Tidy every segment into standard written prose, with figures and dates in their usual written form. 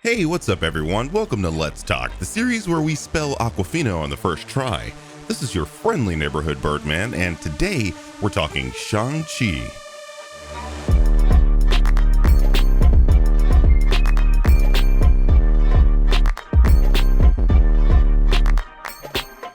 Hey, what's up everyone? Welcome to Let's Talk, the series where we spell Awkwafina on the first try. This is your friendly neighborhood Birdman, and today we're talking Shang-Chi.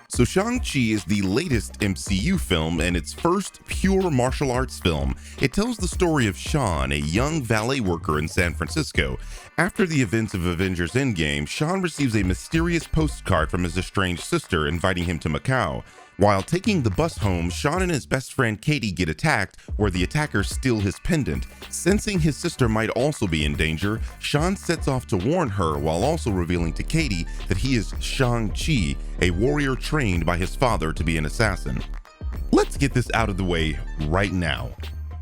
So Shang-Chi is the latest MCU film and its first pure martial arts film. It tells the story of Sean, a young valet worker in San Francisco. After the events of Avengers Endgame, Sean receives a mysterious postcard from his estranged sister inviting him to Macau. While taking the bus home, Sean and his best friend Katie get attacked, where the attackers steal his pendant. Sensing his sister might also be in danger, Sean sets off to warn her while also revealing to Katie that he is Shang-Chi, a warrior trained by his father to be an assassin. Let's get this out of the way right now.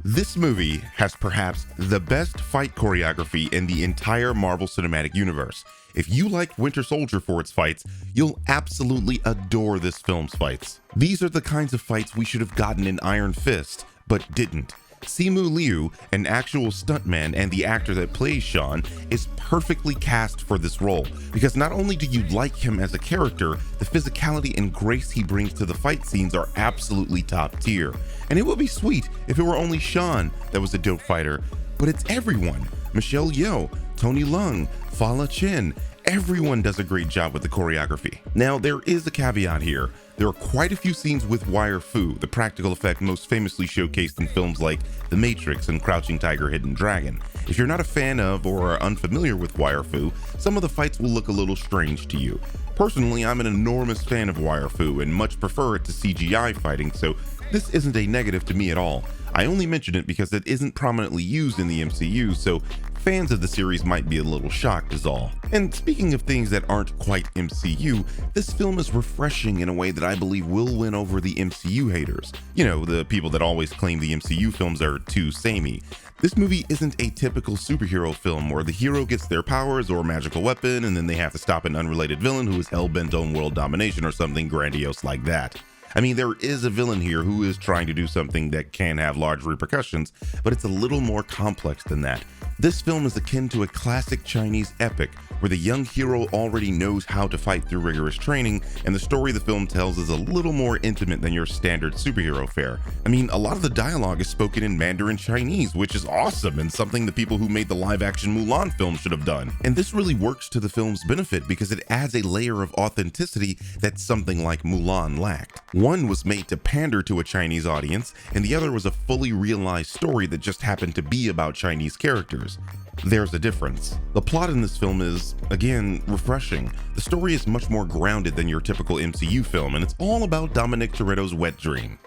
This movie has perhaps the best fight choreography in the entire Marvel Cinematic Universe. If you liked Winter Soldier for its fights, you'll absolutely adore this film's fights. These are the kinds of fights we should have gotten in Iron Fist, but didn't. Simu Liu, an actual stuntman and the actor that plays Sean, is perfectly cast for this role, because not only do you like him as a character, the physicality and grace he brings to the fight scenes are absolutely top tier. And it would be sweet if it were only Sean that was a dope fighter, but it's everyone. Michelle Yeoh, Leung, Fala Chen, everyone does a great job with the choreography. Now, there is a caveat here. There are quite a few scenes with wire fu, the practical effect most famously showcased in films like The Matrix and Crouching Tiger, Hidden Dragon. If you're not a fan of or are unfamiliar with wire fu, some of the fights will look a little strange to you. Personally, I'm an enormous fan of wire fu and much prefer it to CGI fighting, so this isn't a negative to me at all. I only mention it because it isn't prominently used in the MCU, so fans of the series might be a little shocked is all. And speaking of things that aren't quite MCU, this film is refreshing in a way that I believe will win over the MCU haters. You know, the people that always claim the MCU films are too samey. This movie isn't a typical superhero film where the hero gets their powers or magical weapon and then they have to stop an unrelated villain who is hell-bent on world domination or something grandiose like that. I mean, there is a villain here who is trying to do something that can have large repercussions, but it's a little more complex than that. This film is akin to a classic Chinese epic, where the young hero already knows how to fight through rigorous training, and the story the film tells is a little more intimate than your standard superhero fare. I mean, a lot of the dialogue is spoken in Mandarin Chinese, which is awesome and something the people who made the live-action Mulan film should have done. And this really works to the film's benefit because it adds a layer of authenticity that something like Mulan lacked. One was made to pander to a Chinese audience, and the other was a fully realized story that just happened to be about Chinese characters. There's a difference. The plot in this film is, again, refreshing. The story is much more grounded than your typical MCU film, and it's all about Dominic Toretto's wet dream.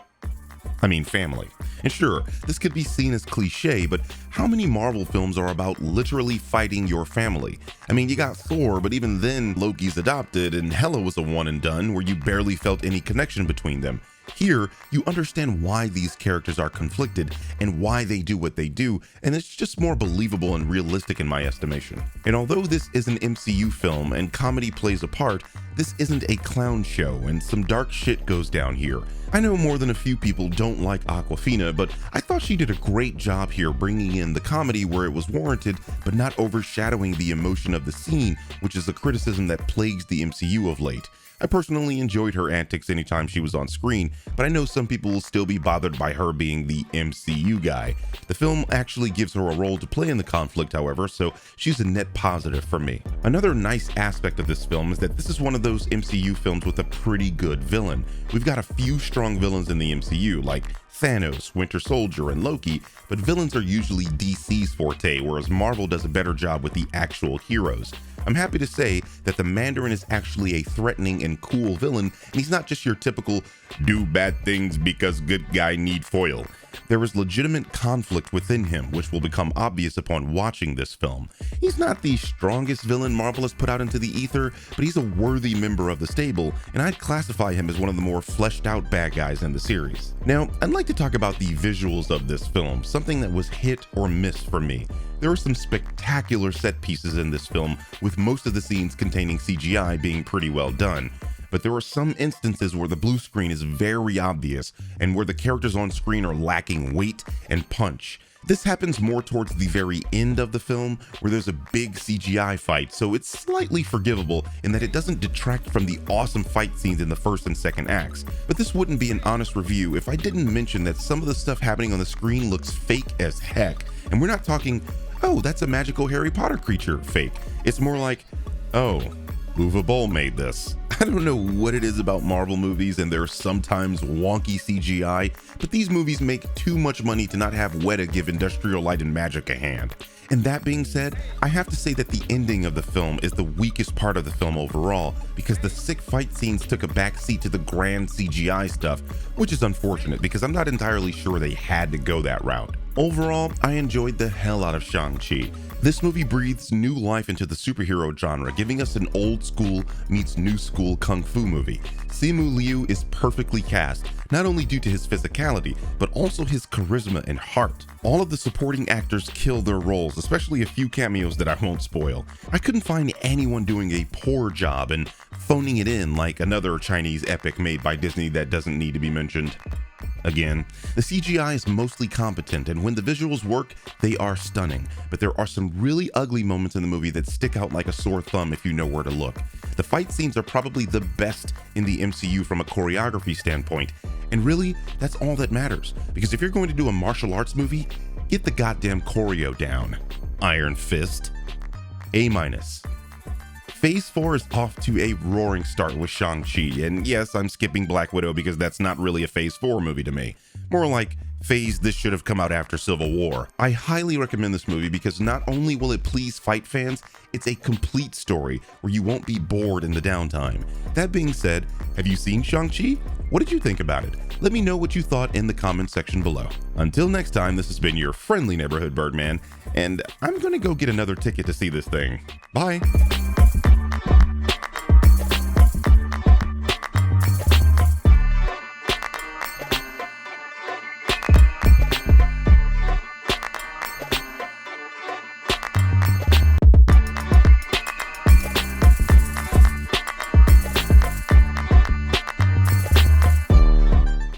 I mean, family. And sure, this could be seen as cliche, but how many Marvel films are about literally fighting your family? I mean, you got Thor, but even then, Loki's adopted, and Hela was a one and done where you barely felt any connection between them. Here, you understand why these characters are conflicted and why they do what they do, and it's just more believable and realistic in my estimation. And although this is an MCU film and comedy plays a part, this isn't a clown show and some dark shit goes down here. I know more than a few people don't like Awkwafina, but I thought she did a great job here bringing in the comedy where it was warranted, but not overshadowing the emotion of the scene, which is a criticism that plagues the MCU of late. I personally enjoyed her antics anytime she was on screen, but I know some people will still be bothered by her being the MCU guy. The film actually gives her a role to play in the conflict, however, so she's a net positive for me. Another nice aspect of this film is that this is one of those MCU films with a pretty good villain. We've got a few strong villains in the MCU, like Thanos, Winter Soldier, and Loki, but villains are usually DC's forte, whereas Marvel does a better job with the actual heroes. I'm happy to say that the Mandarin is actually a threatening and cool villain, and he's not just your typical do bad things because good guy need foil. There is legitimate conflict within him, which will become obvious upon watching this film. He's not the strongest villain Marvel has put out into the ether, but he's a worthy member of the stable, and I'd classify him as one of the more fleshed out bad guys in the series. Now, I'd like to talk about the visuals of this film, something that was hit or miss for me. There are some spectacular set pieces in this film, with most of the scenes containing CGI being pretty well done. but there are some instances where the blue screen is very obvious and where the characters on screen are lacking weight and punch. This happens more towards the very end of the film, where there's a big CGI fight, so it's slightly forgivable in that it doesn't detract from the awesome fight scenes in the first and second acts. But this wouldn't be an honest review if I didn't mention that some of the stuff happening on the screen looks fake as heck. And we're not talking, oh, that's a magical Harry Potter creature fake. It's more like, oh, Uwe Boll made this. I don't know what it is about Marvel movies and their sometimes wonky CGI, but these movies make too much money to not have Weta give Industrial Light and Magic a hand. And that being said, I have to say that the ending of the film is the weakest part of the film overall, because the sick fight scenes took a backseat to the grand CGI stuff, which is unfortunate because I'm not entirely sure they had to go that route. Overall, I enjoyed the hell out of Shang-Chi. This movie breathes new life into the superhero genre, giving us an old school meets new school kung fu movie. Simu Liu is perfectly cast, not only due to his physicality, but also his charisma and heart. All of the supporting actors kill their roles, especially a few cameos that I won't spoil. I couldn't find anyone doing a poor job and phoning it in like another Chinese epic made by Disney that doesn't need to be mentioned. Again, the CGI is mostly competent, and when the visuals work, they are stunning, but there are some really ugly moments in the movie that stick out like a sore thumb if you know where to look. The fight scenes are probably the best in the MCU from a choreography standpoint, and really, that's all that matters, because if you're going to do a martial arts movie, get the goddamn choreo down. Iron Fist. A-. Phase 4 is off to a roaring start with Shang-Chi, and yes, I'm skipping Black Widow because that's not really a Phase 4 movie to me. More like, phase this should have come out after Civil War. I highly recommend this movie because not only will it please fight fans, it's a complete story where you won't be bored in the downtime. That being said, have you seen Shang-Chi? What did you think about it? Let me know what you thought in the comment section below. Until next time, this has been your friendly neighborhood Birdman, and I'm gonna go get another ticket to see this thing. Bye!